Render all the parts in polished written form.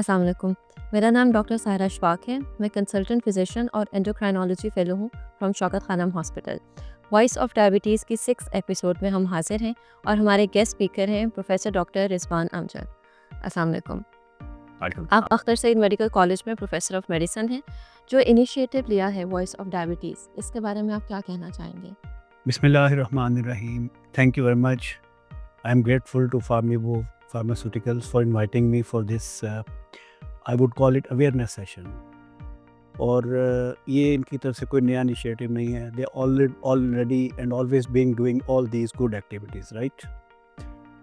السلام علیکم، میرا نام ڈاکٹر سائرہ اشفاق ہے. میں کنسلٹنٹ فزیشین اور اینڈوکرائنالوجی فیلو ہوں from Shaukat Khanum hospital. Voice of diabetes کی 6 ایپیسوڈ میں ہم حاضر ہیں اور ہمارے گیسٹ اسپیکر ہیں پروفیسر ڈاکٹر رضوان امجد. السلام علیکم. آپ اختر سعید میڈیکل کالج میں پروفیسر آف میڈیسن ہیں. جو انیشیٹو لیا ہے وائس آف ڈائبٹیز، اس کے بارے میں آپ کیا کہنا چاہیں گے؟ بسم اللہ الرحمن الرحیم. Thank you very much. I am grateful to Farmivo Pharmaceuticals for inviting me for this, I would call it awareness session. اور یہ ان کی طرف سے کوئی نیا انیشیٹو نہیں ہے. They already and always being doing all these good activities, right?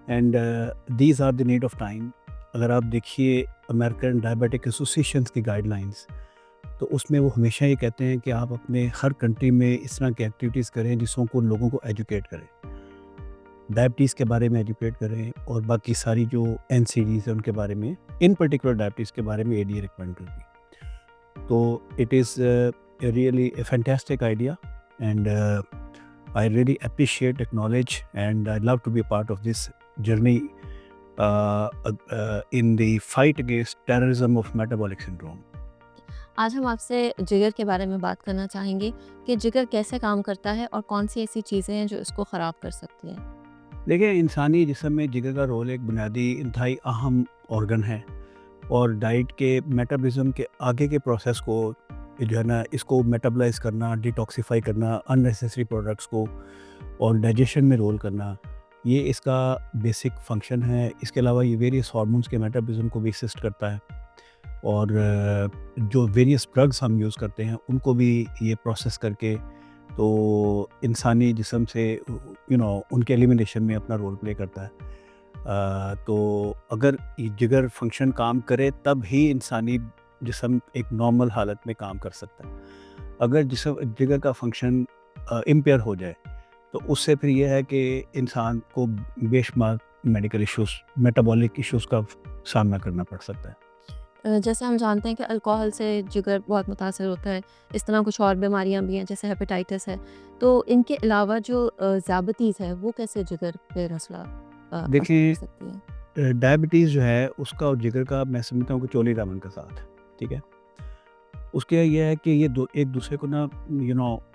And these are the need of time. اگر آپ دیکھیے American Diabetic Associations کی گائیڈ لائنس، تو اس میں وہ ہمیشہ یہ کہتے ہیں کہ آپ اپنے ہر کنٹری میں اس طرح کی ایکٹیویٹیز کریں جسوں کو لوگوں کو ایجوکیٹ کریں، ڈائبٹیز کے بارے میں ایجوکیٹ کریں، اور باقی ساری جو این سی ڈیز ہیں ان کے بارے میں، ان پرٹیکولر ڈائبٹیز کے بارے میں اے ڈی اے ریکمینڈ کرتی. تو it is really a fantastic idea and I really appreciate, acknowledge and I love to be a part of this journey in the fight against terrorism of metabolic syndrome. آج ہم آپ سے جگر کے بارے میں بات کرنا چاہیں گے کہ جگر کیسے کام کرتا ہے اور کون سی ایسی چیزیں ہیں جو اس کو خراب کر سکتی ہیں. دیکھیں، انسانی جسم میں جگر کا رول ایک بنیادی انتہائی اہم آرگن ہے، اور ڈائٹ کے میٹابولزم کے آگے کے پروسیس کو جو ہے نا، اس کو میٹابلائز کرنا، ڈیٹاکسیفائی کرنا ان نیسیسری پروڈکٹس کو، اور ڈائجیشن میں رول کرنا، یہ اس کا بیسک فنکشن ہے. اس کے علاوہ یہ ویریس ہارمونس کے میٹابولزم کو بھی اسسٹ کرتا ہے، اور جو ویریس ڈرگس ہم یوز کرتے ہیں ان کو بھی یہ پروسیس کر کے تو انسانی جسم سے ان کے ایلیمینیشن میں اپنا رول پلے کرتا ہے. تو اگر یہ جگر فنکشن کام کرے تب ہی انسانی جسم ایک نارمل حالت میں کام کر سکتا ہے. اگر جگر کا فنکشن امپیئر ہو جائے تو اس سے پھر یہ ہے کہ انسان کو بے شمار میڈیکل ایشوز، میٹابولک ایشوز کا سامنا کرنا پڑ سکتا ہے. جیسے ہم جانتے ہیں کہ الکوہل سے جگر بہت متاثر ہوتا ہے، اس طرح کچھ اور بیماریاں بھی ہیں جیسے ہیپیٹائٹس ہے. تو ان کے علاوہ جو ذیابطیز ہے وہ کیسے جگر پہ مسئلہ اثر کر سکتی ہے؟ ڈائبٹیز جو ہے اس کا اور جگر کا میں سمجھتا ہوں کہ چولی دامن کا ساتھ، ٹھیک ہے. اس کے یہ ہے کہ یہ ایک دوسرے کو نا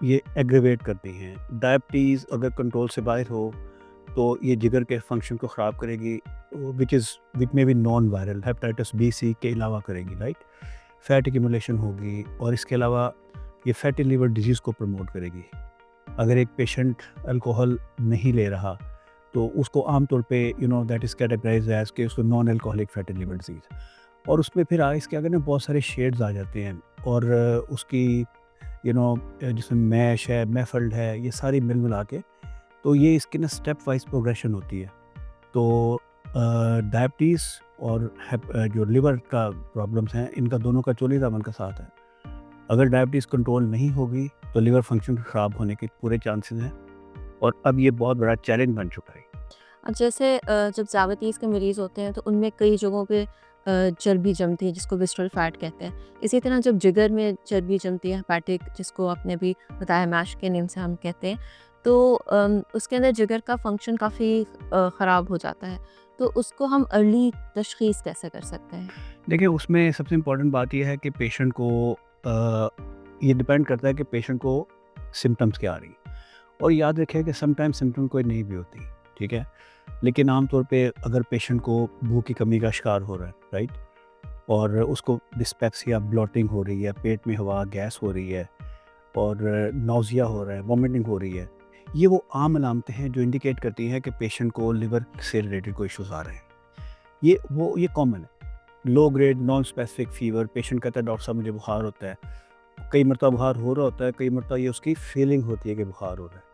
یہ ایگریویٹ کرتی ہیں. ڈائبٹیز اگر کنٹرول سے باہر ہو تو یہ جگر کے فنکشن کو خراب کرے گی، وچ میں بھی non viral hepatitis B C کے علاوہ کرے گی، رائٹ. فیٹ ایکیومولیشن ہوگی، اور اس کے علاوہ یہ فیٹی لیور ڈیزیز کو پروموٹ کرے گی. اگر ایک پیشنٹ الکوہل نہیں لے رہا تو اس کو عام طور پہ دیٹ از کیٹیگرائز ایز کہ اس کو non alcoholic fatty liver disease, اور اس میں پھر اس کے اگر نا بہت سارے شیڈز آ جاتے ہیں، اور اس کی جس میں میش ہے، میفلڈ ہے، یہ ساری مل ملا کے تو یہ اس کی نا اسٹیپ وائز پروگریشن ہوتی ہے. تو ڈائبٹیز اور جو لیور کا پرابلمس ہیں، ان کا دونوں کا چولی دامن کا ساتھ ہے. اگر ڈائبٹیز کنٹرول نہیں ہوگی تو لیور فنکشن خراب ہونے کے پورے چانسز ہیں، اور اب یہ بہت بڑا چیلنج بن چکا ہے. اب جیسے جب ذیابطیز کے مریض ہوتے ہیں تو ان میں کئی جگہوں پہ چربی جمتی ہے جس کو وسٹرل فیٹ کہتے ہیں. اسی طرح جب جگر میں چربی جمتی ہے، ہیپیٹک، جس کو آپ نے بھی بتایا میش کے نیم سے ہم کہتے ہیں، تو اس کے اندر جگر کا فنکشن کافی خراب ہو جاتا ہے. تو اس کو ہم ارلی تشخیص کیسے کر سکتے ہیں؟ دیکھیں، اس میں سب سے امپورٹنٹ بات یہ ہے کہ پیشنٹ کو یہ ڈپینڈ کرتا ہے کہ پیشنٹ کو سمٹمس کیا آ رہی، اور یاد رکھیں کہ سم ٹائم سمٹم کوئی نہیں بھی ہوتی، ٹھیک ہے. لیکن عام طور پہ اگر پیشنٹ کو بھوک کی کمی کا شکار ہو رہا ہے، رائٹ، اور اس کو ڈسپیپسیا، بلوٹنگ ہو رہی ہے، پیٹ میں ہوا، گیس ہو رہی ہے، اور نوزیا ہو رہا ہے، وومٹنگ ہو رہی ہے، یہ وہ عام علامتیں ہیں جو انڈیکیٹ کرتی ہیں کہ پیشنٹ کو لیور سے ریلیٹڈ کوئی ایشوز آ رہے ہیں. یہ کامن ہے. Low grade non specific fever, patient کہتا ہے ڈاکٹر صاحب مجھے بخار ہوتا ہے، کئی مرتبہ بخار ہو رہا ہوتا ہے، کئی مرتبہ یہ اس کی فیلنگ ہوتی ہے کہ بخار ہو رہا ہے.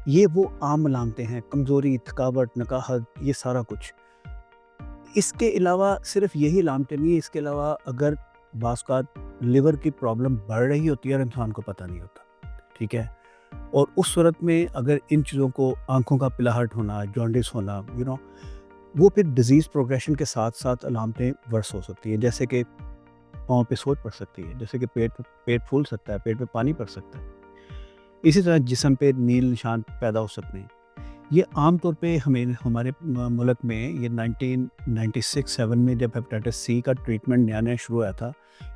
یہ وہ عام علامتیں ہیں، کمزوری، تھکاوٹ، نکاہت، یہ سارا کچھ. اس کے علاوہ صرف یہی علامتیں نہیں ہیں، اس کے علاوہ اگر بعض اوقات لیور کی پرابلم بڑھ رہی ہوتی ہے اور انسان کو پتہ نہیں ہوتا، ٹھیک ہے. اور اس صورت میں اگر ان چیزوں کو، آنکھوں کا پلاہٹ ہونا، جانڈس ہونا، وہ پھر ڈیزیز پروگریشن کے ساتھ ساتھ علامتیں ورس ہو سکتی ہیں. جیسے کہ پاؤں پہ سوج پڑ سکتی ہے، جیسے کہ پیٹ پھول سکتا ہے، پیٹ پہ پانی پڑ سکتا ہے. اسی طرح جسم پہ نیل نشان پیدا ہو سکتے ہیں. یہ عام طور پہ ہمارے ملک میں یہ 1996-7 میں جب ہیپیٹائٹس سی کا ٹریٹمنٹ نیا نیا شروع ہوا تھا،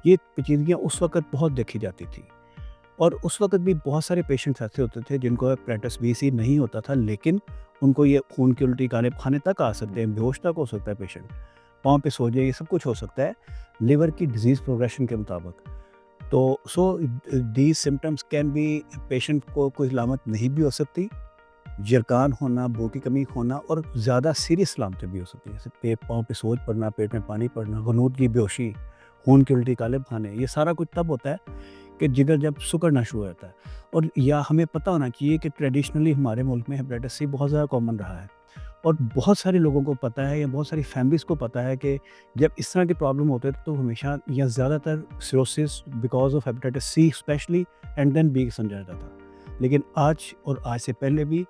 یہ پیچیدگیاں اس وقت بہت دیکھی جاتی تھی، اور اس وقت بھی بہت سارے پیشنٹس ایسے ہوتے تھے جن کو ہیپیٹائٹس بی سی نہیں ہوتا تھا، لیکن ان کو یہ خون کی الٹی کھانے تک آ سکتے ہیں، بیہوش تک ہو سکتا ہے پیشنٹ، پاؤں پہ سو جائے، یہ سب کچھ ہو سکتا ہے لیور کی ڈیزیز پروگریشن کے مطابق. تو these symptoms can be, patient کو کوئی علامت نہیں بھی ہو سکتی، جرکان ہونا، بو کی کمی ہونا، اور زیادہ سیریس علامتیں بھی ہو سکتی ہیں، جیسے پاؤں پہ سوج پڑنا، پیٹ میں پانی پڑنا، غنود کی بیہوشی، خون کی الٹی، کالے کھانے. یہ سارا کچھ تب ہوتا ہے کہ جگر جب سکڑنا شروع ہوتا ہے. اور یا ہمیں پتہ ہونا چاہیے کہ ٹریڈیشنلی ہمارے ملک میں ہیپیٹائٹس سی بہت زیادہ کامن رہا ہے، اور بہت سارے لوگوں کو پتہ ہے، یا بہت ساری فیملیز کو پتہ ہے کہ جب اس طرح کی پرابلم ہوتے ہیں تو ہمیشہ یا زیادہ تر cirrhosis because of hepatitis C especially and then B سمجھا جاتا تھا. لیکن آج سے پہلے بھی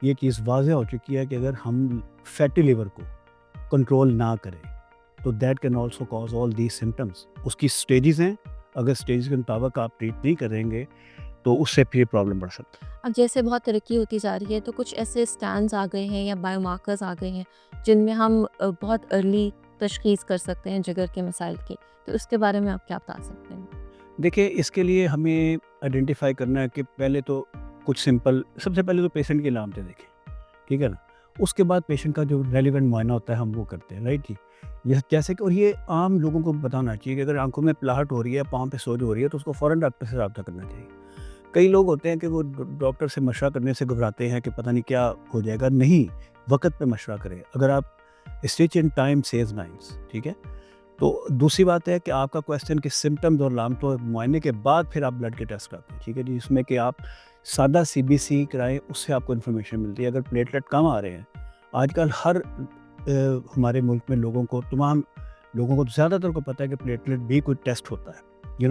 یہ چیز واضح ہو چکی ہے کہ اگر ہم فیٹی لیور کو کنٹرول نہ کریں تو that can also cause all these symptoms. اس کی سٹیجز ہیں، اگر سٹیجز کے مطابق آپ ٹریٹ نہیں کریں گے تو اس سے پھر پرابلم بڑھ سکتا ہے. اب جیسے بہت ترقی ہوتی جا رہی ہے تو کچھ ایسے اسٹینڈز آ گئے ہیں یا بایو مارکرز آ گئے ہیں جن میں ہم بہت ارلی تشخیص کر سکتے ہیں جگر کے مسائل کی، تو اس کے بارے میں آپ کیا بتا سکتے ہیں؟ دیکھیں، اس کے لیے ہمیں آئیڈینٹیفائی کرنا ہے کہ پہلے تو کچھ سمپل، سب سے پہلے تو پیشنٹ کی علامتیں دیکھیں، ٹھیک ہے نا. اس کے بعد پیشنٹ کا جو ریلیونٹ معائنہ ہوتا ہے ہم وہ کرتے ہیں، رائٹ جی. جیسے کہ، اور یہ عام لوگوں کو بتانا چاہیے کہ اگر آنکھوں میں پلاہٹ ہو رہی ہے، پاؤں پہ سوج ہو رہی ہے، تو اس کو فوراً ڈاکٹر سے رابطہ کرنا چاہیے. کئی لوگ ہوتے ہیں کہ وہ ڈاکٹر سے مشورہ کرنے سے گھبراتے ہیں کہ پتہ نہیں کیا ہو جائے گا. نہیں، وقت پہ مشورہ کریں. اگر آپ stitch in time saves nines, ٹھیک ہے. تو دوسری بات ہے کہ آپ کا کویسچن کہ سمٹمز اور علامتوں معائنے کے بعد پھر آپ بلڈ کے ٹیسٹ کراتے ہیں، ٹھیک ہے جی. اس میں کہ آپ سادہ سی بی سی کرائیں، اس سے آپ کو انفارمیشن ملتی ہے. اگر پلیٹلیٹ کم آ رہے ہیں، آج کل ہمارے ملک میں تمام لوگوں کو زیادہ تر کو پتہ ہے کہ پلیٹلیٹ بھی کوئی ٹیسٹ ہوتا ہے،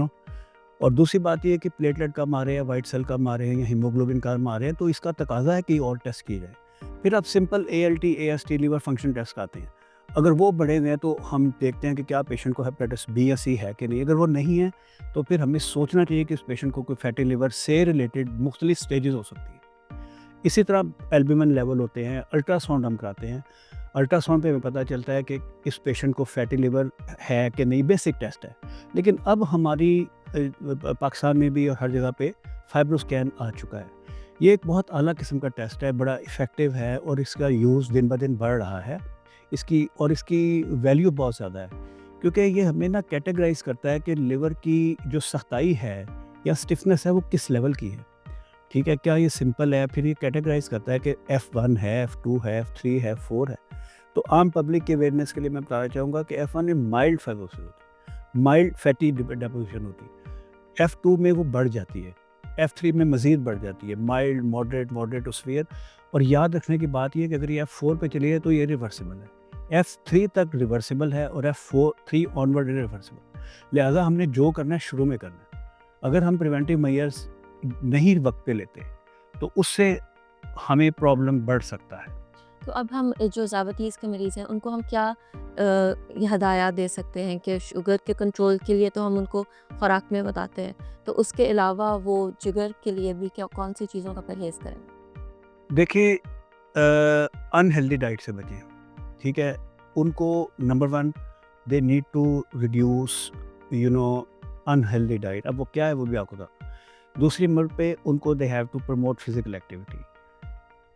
اور دوسری بات یہ ہے کہ پلیٹلیٹ کم آ رہے ہیں، وائٹ سیل کم آ رہے ہیں، یا ہیموگلوبن کم آ رہے ہیں، تو اس کا تقاضا ہے کہ اور ٹیسٹ کیے جائیں. پھر آپ simple A L T, A S T, liver function test کراتے ہیں. اگر وہ بڑے ہوئے ہیں تو ہم دیکھتے ہیں کہ کیا پیشنٹ کو ہیپیٹائٹس بی یا سی ہے کہ نہیں. اگر وہ نہیں ہے تو پھر ہمیں سوچنا چاہیے کہ اس پیشنٹ کو کوئی فیٹی لیور سے ریلیٹڈ مختلف سٹیجز ہو سکتی ہیں. اسی طرح البومن لیول ہوتے ہیں، الٹرا ساؤنڈ ہم کراتے ہیں. الٹرا ساؤنڈ پہ ہمیں پتہ چلتا ہے کہ اس پیشنٹ کو فیٹی لیور ہے کہ نہیں، بیسک ٹیسٹ ہے. لیکن اب ہماری پاکستان میں بھی اور ہر جگہ پہ فائبرو اسکین آ چکا ہے. یہ ایک بہت اعلیٰ قسم کا ٹیسٹ ہے، بڑا افیکٹو ہے، اور اس کا یوز دن بدن بڑھ رہا ہے. اس کی ویلیو بہت زیادہ ہے، کیونکہ یہ ہمیں کیٹیگرائز کرتا ہے کہ لیور کی جو سختائی ہے یا سٹفنس ہے وہ کس لیول کی ہے، ٹھیک ہے. کیا یہ سمپل ہے؟ پھر یہ کیٹیگرائز کرتا ہے کہ F1 ہے، F2 ہے، F3 ہے، 4 ہے. تو عام پبلک کے اویئرنیس کے لیے میں بتانا چاہوں گا کہ F1 میں مائلڈ فائبروسس ہوتی ہے، مائلڈ فیٹی ڈیپوزیشن ہوتی ہے. F2 میں وہ بڑھ جاتی ہے، F3 میں مزید بڑھ جاتی ہے، مائلڈ، ماڈریٹ ٹو سیویئر. اور یاد رکھنے کی بات یہ ہے کہ اگر یہ F4 پہ چلی ہے تو یہ ریورسیبل ہے. F3 تک ریورسیبل ہے، اور F3 آنورڈ ریورسیبل. لہٰذا ہم نے جو کرنا ہے شروع میں کرنا ہے. اگر ہم پریونٹیو میئرز نہیں وقت پہ لیتے تو اس سے ہمیں پرابلم بڑھ سکتا ہے. تو اب ہم جو ذیابیطیز کے مریض ہیں ان کو ہم کیا یہ ہدایات دے سکتے ہیں کہ شوگر کے کنٹرول کے لیے تو ہم ان کو خوراک میں بتاتے ہیں، تو اس کے علاوہ وہ جگر کے لیے بھی کون سی چیزوں کا پرہیز کریں؟ دیکھیں، انہیلدی ڈائٹ سے بچیں، ٹھیک ہے. ان کو number 1 they need to reduce unhealthy diet. اب وہ کیا ہے وہ بھی آپ کو بتا. دوسری نمبر پہ ان کو they have to promote physical activity.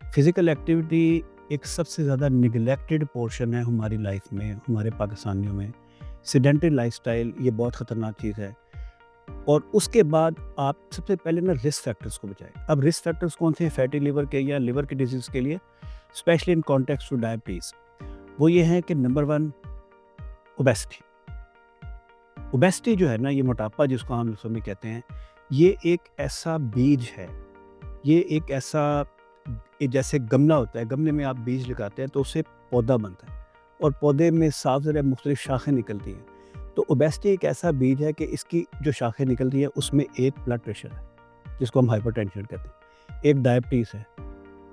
Physical activity ایک سب سے زیادہ نگلیکٹڈ پورشن ہے ہماری لائف میں، ہمارے پاکستانیوں میں. سیڈنٹری لائف سٹائل یہ بہت خطرناک چیز ہے. اور اس کے بعد آپ سب سے پہلے رسک فیکٹرز کو بچائیں. اب رسک فیکٹرز کون سے ہیں فیٹی لیور کے یا لیور کی ڈیزیز کے لیے، especially in context to diabetes? وہ یہ ہے کہ نمبر 1 اوبیسٹی. اوبیسٹی جو ہے یہ موٹاپا جس کو ہم لفظوں میں کہتے ہیں، یہ ایک ایسا بیج ہے، یہ ایک ایسا جیسے گملہ ہوتا ہے، گملے میں آپ بیج لگاتے ہیں تو اس سے پودا بنتا ہے، اور پودے میں صاف ذرا مختلف شاخیں نکلتی ہیں. تو اوبیسٹی ایک ایسا بیج ہے کہ اس کی جو شاخیں نکلتی ہیں اس میں ایک بلڈ پریشر ہے جس کو ہم ہائپر ٹینشن کہتے ہیں، ایک ڈائبٹیز ہے،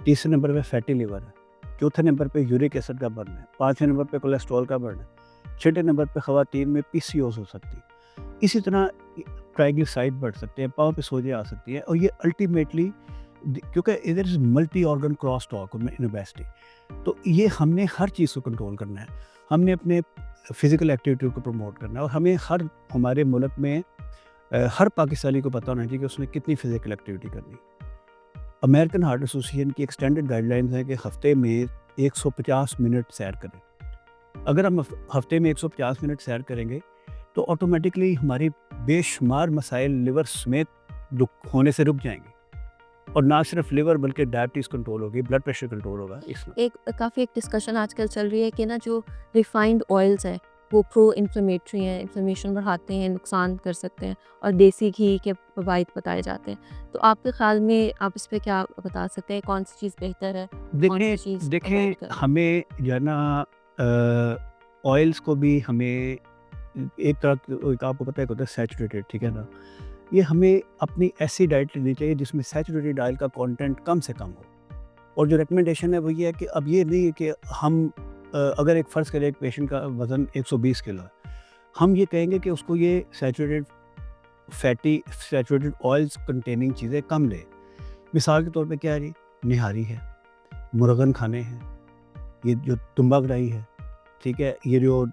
تیسرے نمبر پہ فیٹی لیور ہے، چوتھے نمبر پہ یورک ایسڈ کا بڑھنا ہے، پانچویں نمبر پہ کولیسٹرول کا بڑھنا ہے، چھٹے نمبر پہ خواتین میں پی سی اوز ہو سکتی ہے. اسی طرح ٹرائیگلیسرائڈ بڑھ سکتے ہیں، پاؤں پہ سوجیں آ سکتی ہیں. اور یہ الٹیمیٹلی کیونکہ ادھر از multi organ cross talk in obesity. تو یہ ہم نے ہر چیز کو کنٹرول کرنا ہے. ہم نے اپنے فزیکل ایکٹیویٹی کو پروموٹ کرنا ہے, اور ہمیں ہمارے ملک میں ہر پاکستانی کو پتہ ہونا چاہیے کہ اس نے کتنی فزیکل ایکٹیویٹی کرنی. امریکن ہارٹ ایسوسیشن کی ایکسٹینڈڈ گائیڈ لائنز ہیں کہ ہفتے میں 150 منٹ سیر کریں. اگر ہم ہفتے میں 150 منٹ سیر کریں گے تو آٹومیٹکلی ہماری بے شمار مسائل لیور سمیت ہونے سے رک جائیں گے, اور نہ صرف لیور بلکہ ڈائبٹیز کنٹرول ہوگی, بلڈ پریشر کنٹرول ہوگا. اس میں کافی ایک ڈسکشن آج کل چل رہی ہے کہ نا جو ریفائنڈ آئلس ہیں وہ پرو انفلیمیٹری ہیں, انفلیمیشن بڑھاتے ہیں, نقصان کر سکتے ہیں, اور دیسی گھی کے فوائد بتائے جاتے ہیں. تو آپ کے خیال میں آپ اس پہ کیا بتا سکتے ہیں, کون سی چیز بہتر ہے, کون سی چیز دیکھیں avoid کریں؟ ہمیں جو ہے نا آئلس کو بھی ہمیں ایک طرح آپ کو پتہ ہے کہ ہوتا ہے سیچوریٹڈ, ٹھیک ہے نا. یہ ہمیں اپنی ایسی ڈائٹ لینی چاہیے جس میں سیچوریٹڈ آئل کا کانٹینٹ کم سے کم ہو. اور جو ریکمنڈیشن ہے وہ یہ ہے کہ اب یہ نہیں ہے کہ ہم اگر ایک فرض کریں ایک پیشنٹ کا وزن 120 کلو ہے, ہم یہ کہیں گے کہ اس کو یہ سیچوریٹڈ آئلس کنٹیننگ چیزیں کم لے. مثال کے طور پہ کیا ہے جی, نہاری ہے, مرغن کھانے ہیں, یہ جو تمبا گرائی ہے, ٹھیک ہے, یہ جو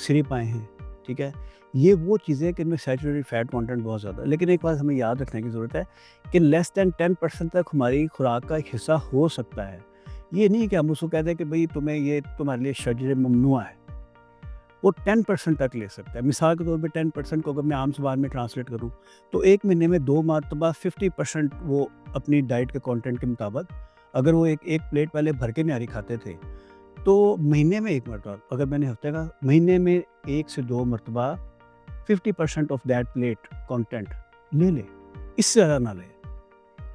سری پائے ہیں, ٹھیک ہے, یہ وہ چیزیں کہ ان میں سیچوریٹڈ فیٹ کانٹینٹ بہت زیادہ ہے. لیکن ایک بات ہمیں یاد رکھنے کی ضرورت ہے کہ لیس دین 10% تک ہماری خوراک کا ایک حصہ ہو سکتا ہے. یہ نہیں کہ ہم اس کو کہتے ہیں کہ بھئی یہ تمہارے لیے شجر ممنوع ہے, وہ 10% تک لے سکتا ہے. مثال کے طور پہ 10% کو اگر میں عام زبان میں ٹرانسلیٹ کروں تو ایک مہینے میں 2 مرتبہ 50% وہ اپنی ڈائٹ کے کانٹینٹ کے مطابق, اگر وہ ایک پلیٹ پہلے بھر کے نہاری کھاتے تھے تو مہینے میں 1 مرتبہ, اگر میں نے ہفتے کا مہینے میں 1 سے 2 مرتبہ 50% آف دیٹ پلیٹ کانٹینٹ لے لے, اس سے زیادہ نہ لے,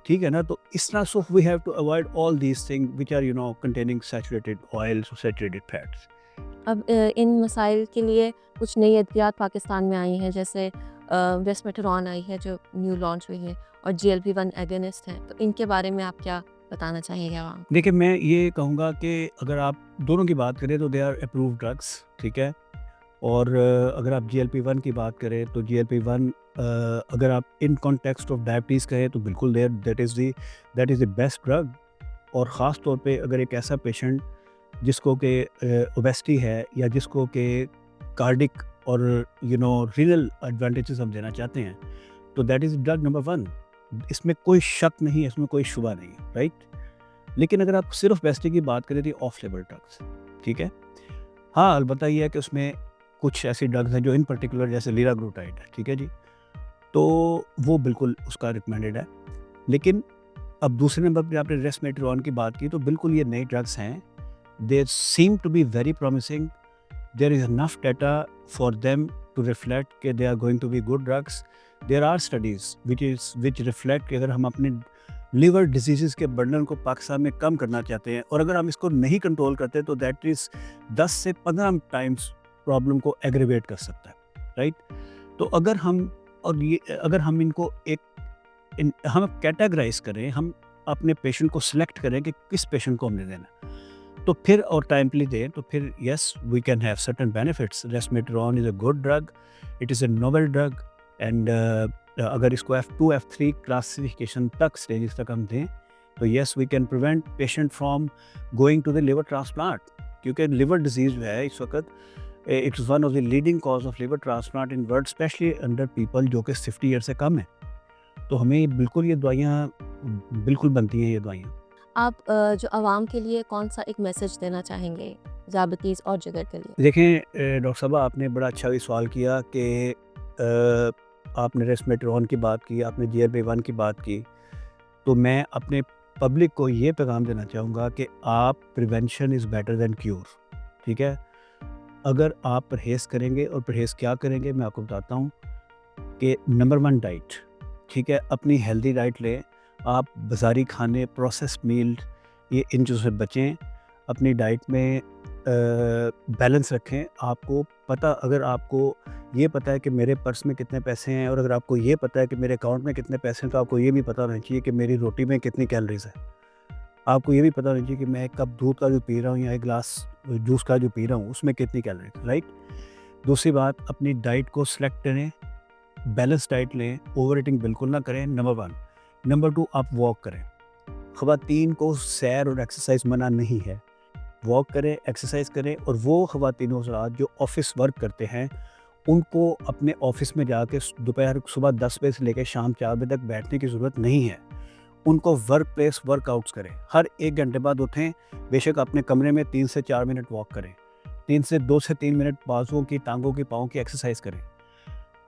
ٹھیک ہے نا. تو اس طرح so we have to avoid all these thing which are containing saturated oils اور سیچوریٹڈ فیٹس. اب ان مسائل کے لیے کچھ نئی ادویات پاکستان میں آئی ہیں, جیسے ریسمیٹرون آئی ہے جو نیو لانچ ہوئی ہے, اور GLP-1 ایگونسٹ ہیں. تو ان کے بارے میں آپ کیا بتانا چاہیں گے عوام کو؟ دیکھیں میں یہ کہوں گا کہ اگر آپ دونوں کی بات کریں تو دے آر اپرووڈ ڈرگس, ٹھیک ہے. اور اگر آپ GLP-1 کی بات کریں تو GLP-1 اگر آپ ان کانٹیکسٹ آف ڈائبٹیز کہیں تو بالکل that is the best drug. اور خاص طور پہ اگر ایک ایسا پیشنٹ جس کو کہ اوبیسٹی ہے, یا جس کو کہ کارڈک اور رینل ایڈوانٹیجز ہم دینا چاہتے ہیں, تو دیٹ از ڈرگ نمبر 1. اس میں کوئی شک نہیں, اس میں کوئی شبہ نہیں, رائٹ. لیکن اگر آپ صرف اوبیسٹی کی بات کریں تو آف لیبل ڈرگس, ٹھیک ہے. ہاں البتہ یہ ہے کہ اس میں کچھ ایسی ڈرگز ہیں جو ان پرٹیکولر جیسے لیراگلوٹائڈ ہے, ٹھیک ہے جی, تو وہ بالکل اس کا ریکمینڈیڈ ہے. لیکن اب دوسرے نمبر پہ آپ نے ریسمیٹرون کی بات کی, تو بالکل یہ نئی ڈرگس ہیں. They seem to be very promising. There is enough data for them to reflect کہ they are going to be good drugs. There are studies which reflect کہ اگر ہم اپنے لیور ڈیزیزز کے برڈن کو پاکستان میں کم کرنا چاہتے ہیں, اور اگر ہم اس کو نہیں کنٹرول کرتے تو دیٹ از 10 سے 15 ٹائمس پرابلم کو ایگریویٹ کر سکتا ہے, رائٹ. تو اگر ہم ان کو ہم کیٹاگرائز کریں, ہم اپنے پیشنٹ کو سلیکٹ کریں کہ کس پیشنٹ کو ہم نے دینا, تو پھر اور ٹائملی دیں, تو پھر yes we can have certain benefits. Resmetirom is a good drug, it is a novel drug, and اگر اس کو F2 F3 کلاسیفیکیشن تک اسٹیجز تک ہم دیں تو yes we can prevent patient from going to the liver transplant. کیونکہ liver disease جو ہے اس وقت it is one of the leading cause of liver transplant in world, especially under people جو کہ 50 ایئر سے کم ہیں. تو ہمیں بالکل یہ دوائیاں بالکل بنتی ہیں, یہ دوائیاں. آپ جو عوام کے لیے کون سا ایک میسج دینا چاہیں گے ذیابیطیز اور جگر کے لیے؟ دیکھیں ڈاکٹر صاحبہ, آپ نے بڑا اچھا بھی سوال کیا کہ آپ نے ریسمیٹرون کی بات کی, آپ نے GLP-1 کی بات کی. تو میں اپنے پبلک کو یہ پیغام دینا چاہوں گا کہ آپ prevention is better than cure, ٹھیک ہے. اگر آپ پرہیز کریں گے, اور پرہیز کیا کریں گے میں آپ کو بتاتا ہوں کہ نمبر 1 ڈائٹ, ٹھیک ہے, اپنی ہیلدی ڈائٹ لیں. آپ بازاری کھانے, پروسیس میل, یہ ان چیزوں سے بچیں. اپنی ڈائٹ میں بیلنس رکھیں. آپ کو پتہ, اگر آپ کو یہ پتہ ہے کہ میرے پرس میں کتنے پیسے ہیں, اور اگر آپ کو یہ پتہ ہے کہ میرے اکاؤنٹ میں کتنے پیسے ہیں, تو آپ کو یہ بھی پتہ ہونا چاہیے کہ میری روٹی میں کتنی کیلریز ہیں. آپ کو یہ بھی پتہ ہونا چاہیے کہ میں ایک کپ دودھ کا جو پی رہا ہوں یا ایک گلاس جوس کا جو پی رہا ہوں اس میں کتنی کیلریز, رائٹ. دوسری بات, اپنی ڈائٹ کو سلیکٹ کریں, بیلنس ڈائٹ لیں, اوور ایٹنگ بالکل نہ کریں, نمبر 1. نمبر 2, آپ واک کریں. خواتین کو سیر اور ایکسرسائز منع نہیں ہے، واک کریں، ایکسرسائز کریں. اور وہ خواتین حضرات جو آفس ورک کرتے ہیں ان کو اپنے آفس میں جا کے دوپہر صبح 10 بجے سے لے کے شام 4 بجے تک بیٹھنے کی ضرورت نہیں ہے. ان کو ورک پلیس ورک آؤٹس کریں، ہر 1 گھنٹے بعد اٹھیں، بے شک اپنے کمرے میں 3 سے 4 منٹ واک کریں، 2 سے 3 منٹ بازوؤں کی، ٹانگوں کی، پاؤں کی ایکسرسائز کریں.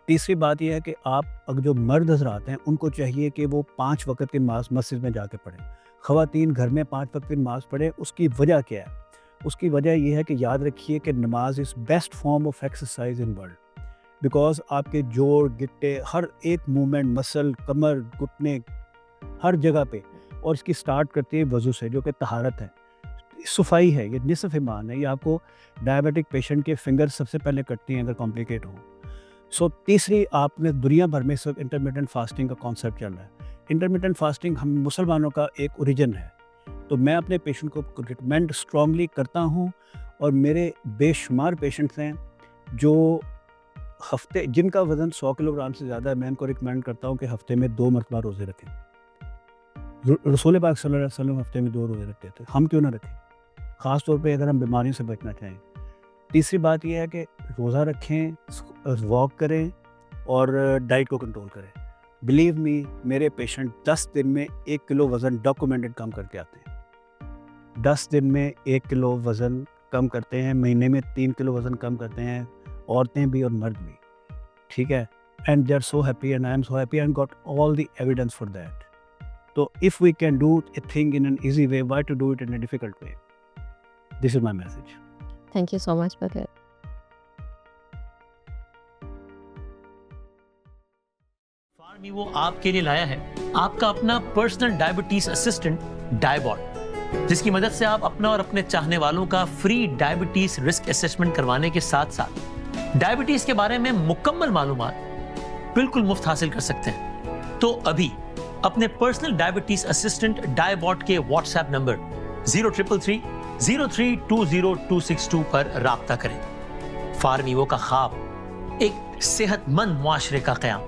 تیسری بات یہ ہے کہ آپ اگر جو مرد حضرات ہیں ان کو چاہیے کہ وہ 5 وقت کی نماز مسجد میں جا کے پڑھیں. خواتین گھر میں 5 وقت کی نماز پڑھیں. اس کی وجہ کیا ہے؟ اس کی وجہ یہ ہے کہ یاد رکھیے کہ نماز is best form of exercise in world, because آپ کے جوڑ، گٹے، ہر ایک موومنٹ، مسل، کمر، گھٹنے، ہر جگہ پہ. اور اس کی سٹارٹ کرتی ہے وضو سے، جو کہ طہارت ہے، صفائی ہے، یہ نصف ایمان ہے. یہ آپ کو ڈائبیٹک پیشنٹ کے فنگر سب سے پہلے کٹتی ہیں اگر کمپلیکیٹ ہوں. سو تیسری، آپ نے دنیا بھر میں صرف انٹرمیٹنٹ فاسٹنگ کا کانسیپٹ چل رہا ہے. انٹرمیٹنٹ فاسٹنگ ہم مسلمانوں کا ایک اوریجن ہے. تو میں اپنے پیشنٹ کو ریکمینڈ اسٹرانگلی کرتا ہوں، اور میرے بے شمار پیشنٹس ہیں جو جن کا وزن 100 کلو گرام سے زیادہ ہے. میں ان کو ریکمینڈ کرتا ہوں کہ ہفتے میں 2 مرتبہ روزے رکھیں. رسول پاک صلی اللہ علیہ وسلم ہفتے میں 2 روزے رکھتے تھے، ہم کیوں نہ رکھیں، خاص طور پہ اگر ہم بیماریوں سے بچنا چاہیں. تیسری بات یہ ہے کہ روزہ رکھیں، واک کریں اور ڈائٹ کو کنٹرول کریں. بلیو می، میرے پیشنٹ 10 دن میں 1 کلو وزن ڈاکومنٹڈ کم کر کے آتے ہیں. 10 دن میں 1 کلو وزن کم کرتے ہیں، مہینے میں 3 کلو وزن کم کرتے ہیں، عورتیں بھی اور مرد بھی. ٹھیک ہے. And they are so happy and I am so happy and got all the evidence for that. تو if we can do a thing in an easy way, why to do it in a difficult way? This is my message. Thank you so much, Bakir. فارمیوو آپ کے لیے لایا ہے آپ کا اپنا personal diabetes assistant ڈائیباٹ، جس کی مدد سے آپ اپنا اور اپنے چاہنے والوں کا فری ڈائبٹیز رسک اسسمنٹ کروانے کے ساتھ ساتھ ڈائبٹیز کے بارے میں مکمل معلومات بالکل مفت حاصل کر سکتے ہیں. تو ابھی اپنے پرسنل ڈائبٹیز اسسٹنٹ ڈائیباٹ کے واٹس ایپ نمبر 0333032262 پر رابطہ کریں. فارمیوو کا خواب ایک صحت مند معاشرے کا قیام.